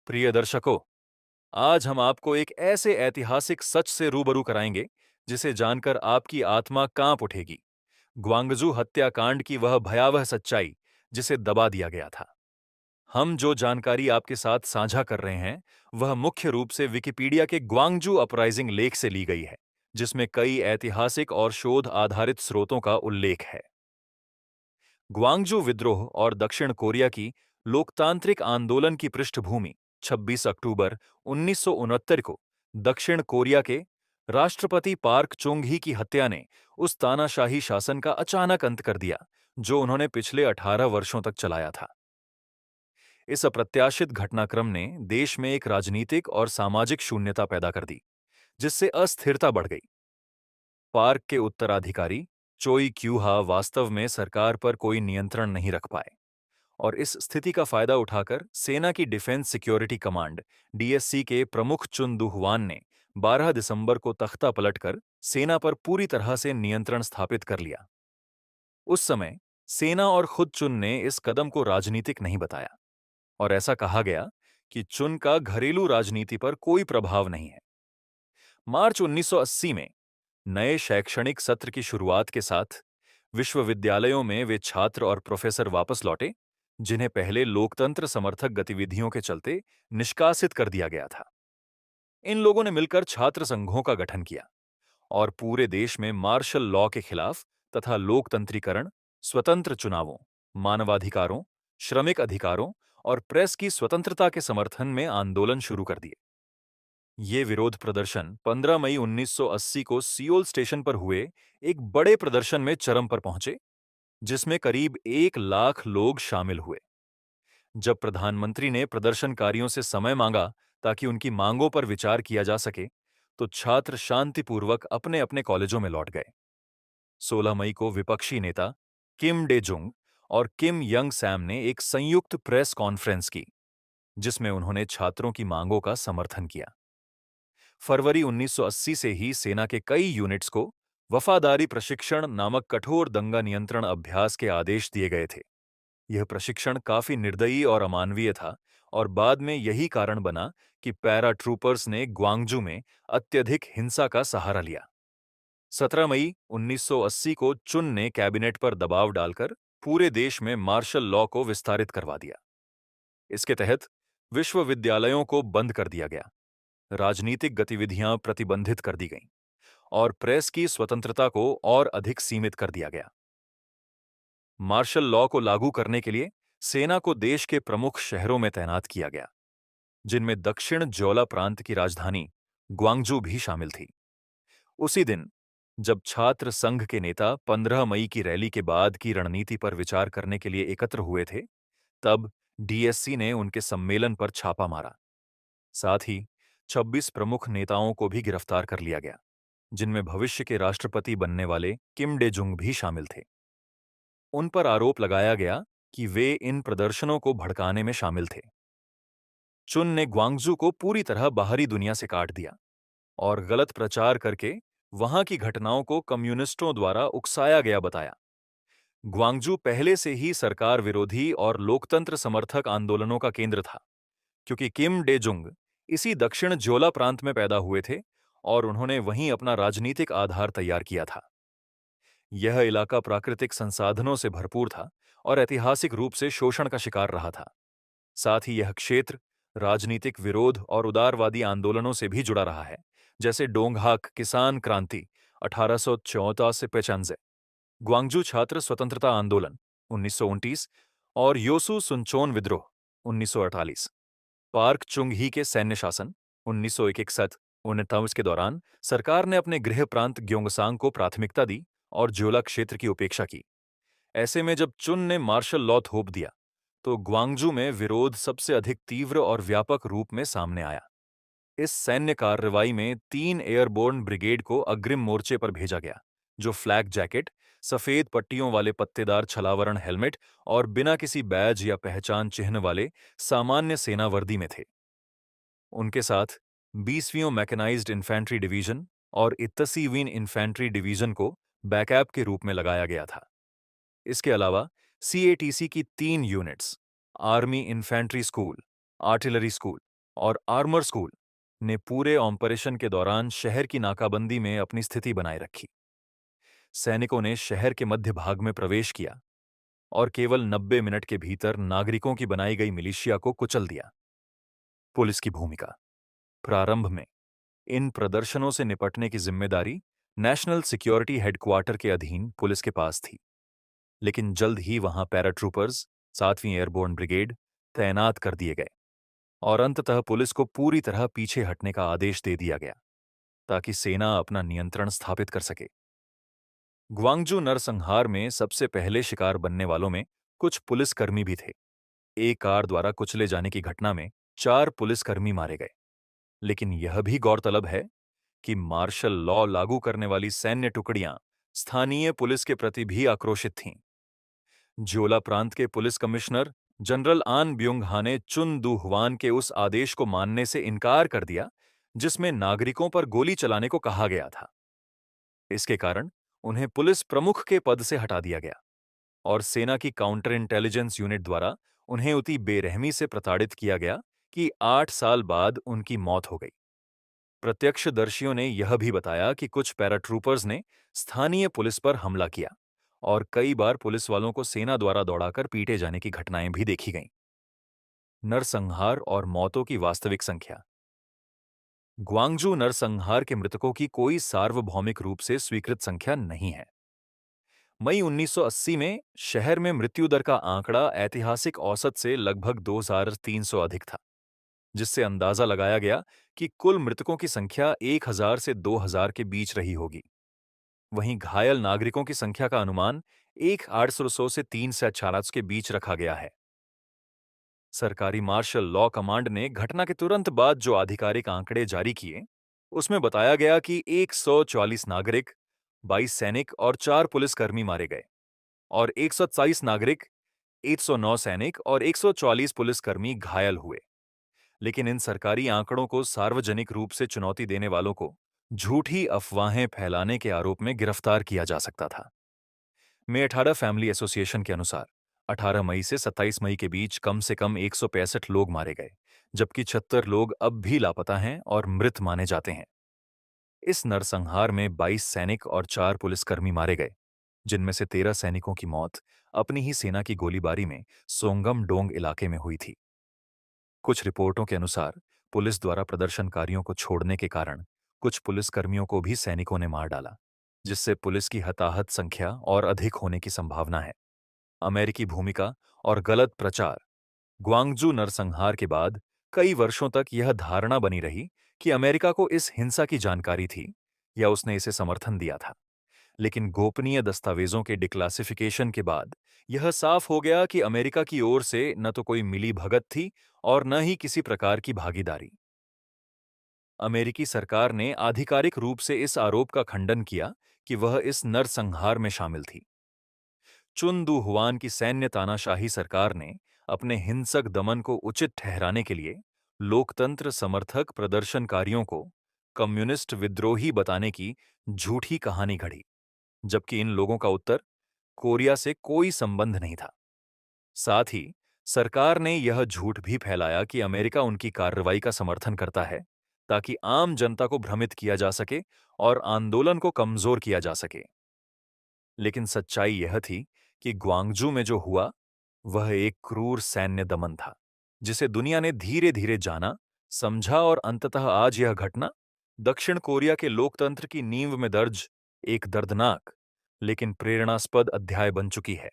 प्रिय दर्शकों, आज हम आपको एक ऐसे ऐतिहासिक सच से रूबरू कराएंगे जिसे जानकर आपकी आत्मा कांप उठेगी। ग्वांगजू हत्याकांड की वह भयावह सच्चाई जिसे दबा दिया गया था। हम जो जानकारी आपके साथ साझा कर रहे हैं वह मुख्य रूप से विकिपीडिया के ग्वांगजू अपराइजिंग लेख से ली गई है, जिसमें कई ऐतिहासिक और शोध आधारित स्रोतों का उल्लेख है। ग्वांगजू विद्रोह और दक्षिण कोरिया की लोकतांत्रिक आंदोलन की पृष्ठभूमि 26 अक्टूबर 1969 को दक्षिण कोरिया के राष्ट्रपति पार्क चुंग-ही की हत्या ने उस तानाशाही शासन का अचानक अंत कर दिया जो उन्होंने पिछले 18 वर्षों तक चलाया था। इस अप्रत्याशित घटनाक्रम ने देश में एक राजनीतिक और सामाजिक शून्यता पैदा कर दी, जिससे अस्थिरता बढ़ गई। पार्क के उत्तराधिकारी चोई क्यूहा वास्तव में सरकार पर कोई नियंत्रण नहीं रख पाए और इस स्थिति का फायदा उठाकर सेना की डिफेंस सिक्योरिटी कमांड डीएससी के प्रमुख चुन दुहवान ने 12 दिसंबर को तख्ता पलटकर सेना पर पूरी तरह से नियंत्रण स्थापित कर लिया। उस समय सेना और खुद चुन ने इस कदम को राजनीतिक नहीं बताया और ऐसा कहा गया कि चुन का घरेलू राजनीति पर कोई प्रभाव नहीं है। मार्च 1980 में नए शैक्षणिक सत्र की शुरुआत के साथ विश्वविद्यालयों में वे छात्र और प्रोफेसर वापस लौटे जिन्हें पहले लोकतंत्र समर्थक गतिविधियों के चलते निष्कासित कर दिया गया था। इन लोगों ने मिलकर छात्र संघों का गठन किया और पूरे देश में मार्शल लॉ के खिलाफ तथा लोकतंत्रीकरण, स्वतंत्र चुनावों, मानवाधिकारों, श्रमिक अधिकारों और प्रेस की स्वतंत्रता के समर्थन में आंदोलन शुरू कर दिए। ये विरोध प्रदर्शन 15 मई 1980 को सियोल स्टेशन पर हुए एक बड़े प्रदर्शन में चरम पर पहुंचे, जिसमें करीब 1 लाख लोग शामिल हुए। जब प्रधानमंत्री ने प्रदर्शनकारियों से समय मांगा ताकि उनकी मांगों पर विचार किया जा सके, तो छात्र शांतिपूर्वक अपने अपने कॉलेजों में लौट गए। 16 मई को विपक्षी नेता किम डे जुंग और किम यंग सैम ने एक संयुक्त प्रेस कॉन्फ्रेंस की, जिसमें उन्होंने छात्रों की मांगों का समर्थन किया। फरवरी 1980 से ही सेना के कई यूनिट्स को वफादारी प्रशिक्षण नामक कठोर दंगा नियंत्रण अभ्यास के आदेश दिए गए थे। यह प्रशिक्षण काफी निर्दयी और अमानवीय था और बाद में यही कारण बना कि पैरा ट्रूपर्स ने ग्वांगजू में अत्यधिक हिंसा का सहारा लिया। 17 मई 1980 को चुन ने कैबिनेट पर दबाव डालकर पूरे देश में मार्शल लॉ को विस्तारित करवा दिया। इसके तहत विश्वविद्यालयों को बंद कर दिया गया, राजनीतिक गतिविधियां प्रतिबंधित कर दी गईं और प्रेस की स्वतंत्रता को और अधिक सीमित कर दिया गया। मार्शल लॉ को लागू करने के लिए सेना को देश के प्रमुख शहरों में तैनात किया गया, जिनमें दक्षिण जोला प्रांत की राजधानी ग्वांगजू भी शामिल थी। उसी दिन जब छात्र संघ के नेता 15 मई की रैली के बाद की रणनीति पर विचार करने के लिए एकत्र हुए थे, तब डीएससी ने उनके सम्मेलन पर छापा मारा। साथ ही 26 प्रमुख नेताओं को भी गिरफ्तार कर लिया गया, जिनमें भविष्य के राष्ट्रपति बनने वाले किम डे जुंग भी शामिल थे। उन पर आरोप लगाया गया कि वे इन प्रदर्शनों को भड़काने में शामिल थे। चुन ने ग्वांगजू को पूरी तरह बाहरी दुनिया से काट दिया और गलत प्रचार करके वहां की घटनाओं को कम्युनिस्टों द्वारा उकसाया गया बताया। ग्वांगजू पहले से ही सरकार विरोधी और लोकतंत्र समर्थक आंदोलनों का केंद्र था, क्योंकि किम डे जुंग इसी दक्षिण जोला प्रांत में पैदा हुए थे और उन्होंने वहीं अपना राजनीतिक आधार तैयार किया था। यह इलाका प्राकृतिक संसाधनों से भरपूर था और ऐतिहासिक रूप से शोषण का शिकार रहा था। साथ ही यह क्षेत्र राजनीतिक विरोध और उदारवादी आंदोलनों से भी जुड़ा रहा है, जैसे डोंगहाक किसान क्रांति 1864 से पेचेंजे, ग्वांगजू छात्र स्वतंत्रता आंदोलन 1929 और योसू सुनचोन विद्रोह 1948। पार्क चुंग-ही के सैन्य शासन 1961-19 के दौरान सरकार ने अपने गृह प्रांत ग्योंगसांग को प्राथमिकता दी और जोला क्षेत्र की उपेक्षा की। ऐसे में जब चुन ने मार्शल लॉ थोप दिया, तो ग्वांगजू में विरोध सबसे अधिक तीव्र और व्यापक रूप में सामने आया। इस सैन्य कार्रवाई में 3 एयरबोर्न ब्रिगेड को अग्रिम मोर्चे पर भेजा गया, जो फ्लैग जैकेट, सफेद पट्टियों वाले पत्तेदार छलावरण हेलमेट और बिना किसी बैज या पहचान चिन्ह वाले सामान्य सेना वर्दी में थे। उनके साथ 20वीं मैकेनाइज्ड इन्फेंट्री डिवीजन और 81वीं इन्फेंट्री डिवीजन को बैकअप के रूप में लगाया गया था। इसके अलावा सीएटीसी की 3 units, army infantry school, artillery school और आर्मर स्कूल ने पूरे ऑपरेशन के दौरान शहर की नाकाबंदी में अपनी स्थिति बनाए रखी। सैनिकों ने शहर के मध्य भाग में प्रवेश किया और केवल 90 मिनट के भीतर नागरिकों की बनाई गई मिलिशिया को कुचल दिया। पुलिस की भूमिका। प्रारंभ में इन प्रदर्शनों से निपटने की जिम्मेदारी नेशनल सिक्योरिटी हेडक्वार्टर के अधीन पुलिस के पास थी, लेकिन जल्द ही वहां पैराट्रूपर्स, 7वीं एयरबोर्न ब्रिगेड तैनात कर दिए गए और अंततः पुलिस को पूरी तरह पीछे हटने का आदेश दे दिया गया ताकि सेना अपना नियंत्रण स्थापित कर सके। ग्वांगजू नरसंहार में सबसे पहले शिकार बनने वालों में कुछ पुलिसकर्मी भी थे। एक कार द्वारा कुचले जाने की घटना में 4 पुलिसकर्मी मारे गए। लेकिन यह भी गौरतलब है कि मार्शल लॉ लागू करने वाली सैन्य टुकड़ियां स्थानीय पुलिस के प्रति भी आक्रोशित थीं। जोला प्रांत के पुलिस कमिश्नर जनरल आन ब्युंग हा ने चुन दू हुआन के उस आदेश को मानने से इनकार कर दिया जिसमें नागरिकों पर गोली चलाने को कहा गया था। इसके कारण उन्हें पुलिस प्रमुख के पद से हटा दिया गया और सेना की काउंटर इंटेलिजेंस यूनिट द्वारा उन्हें उतनी बेरहमी से प्रताड़ित किया गया कि 8 साल बाद उनकी मौत हो गई। प्रत्यक्षदर्शियों ने यह भी बताया कि कुछ पैराट्रूपर्स ने स्थानीय पुलिस पर हमला किया और कई बार पुलिस वालों को सेना द्वारा दौड़ाकर पीटे जाने की घटनाएं भी देखी गईं। नरसंहार और मौतों की वास्तविक संख्या। ग्वांगजू नरसंहार के मृतकों की कोई सार्वभौमिक रूप से स्वीकृत संख्या नहीं है। मई 1980 में शहर में मृत्यु दर का आंकड़ा ऐतिहासिक औसत से लगभग 2300 अधिक था, जिससे अंदाजा लगाया गया कि कुल मृतकों की संख्या 1000 से 2000 के बीच रही होगी। वहीं घायल नागरिकों की संख्या का अनुमान 1800 से 3,400 के बीच रखा गया है। सरकारी मार्शल लॉ कमांड ने घटना के तुरंत बाद जो आधिकारिक आंकड़े जारी किए, उसमें बताया गया कि 144 नागरिक, 22 सैनिक और 4 पुलिसकर्मी मारे गए और 127 नागरिक, 109 सैनिक और 144 पुलिसकर्मी घायल हुए। लेकिन इन सरकारी आंकड़ों को सार्वजनिक रूप से चुनौती देने वालों को झूठी अफवाहें फैलाने के आरोप में गिरफ्तार किया जा सकता था। मेठाडा फैमिली एसोसिएशन के अनुसार 18 मई से 27 मई के बीच कम से कम 165 लोग मारे गए, जबकि 76 लोग अब भी लापता हैं और मृत माने जाते हैं। इस नरसंहार में 22 सैनिक और 4 पुलिसकर्मी मारे गए, जिनमें से 13 सैनिकों की मौत अपनी ही सेना की गोलीबारी में सोंगम डोंग इलाके में हुई थी। कुछ रिपोर्टों के अनुसार पुलिस द्वारा प्रदर्शनकारियों को छोड़ने के कारण कुछ पुलिसकर्मियों को भी सैनिकों ने मार डाला, जिससे पुलिस की हताहत संख्या और अधिक होने की संभावना है। अमेरिकी भूमिका और गलत प्रचार। ग्वांगजू नरसंहार के बाद कई वर्षों तक यह धारणा बनी रही कि अमेरिका को इस हिंसा की जानकारी थी या उसने इसे समर्थन दिया था। लेकिन गोपनीय दस्तावेजों के डिक्लासिफिकेशन के बाद यह साफ हो गया कि अमेरिका की ओर से न तो कोई मिली भगत थी और न ही किसी प्रकार की भागीदारी। अमेरिकी सरकार ने आधिकारिक रूप से इस आरोप का खंडन किया कि वह इस नरसंहार में शामिल थी। चुन दू हुआन की सैन्य तानाशाही सरकार ने अपने हिंसक दमन को उचित ठहराने के लिए लोकतंत्र समर्थक प्रदर्शनकारियों को कम्युनिस्ट विद्रोही बताने की झूठी कहानी घड़ी, जबकि इन लोगों का उत्तर कोरिया से कोई संबंध नहीं था। साथ ही सरकार ने यह झूठ भी फैलाया कि अमेरिका उनकी कार्रवाई का समर्थन करता है ताकि आम जनता को भ्रमित किया जा सके और आंदोलन को कमजोर किया जा सके। लेकिन सच्चाई यह थी कि ग्वांगजू में जो हुआ वह एक क्रूर सैन्य दमन था, जिसे दुनिया ने धीरे धीरे जाना, समझा और अंततः आज यह घटना दक्षिण कोरिया के लोकतंत्र की नींव में दर्ज एक दर्दनाक लेकिन प्रेरणास्पद अध्याय बन चुकी है।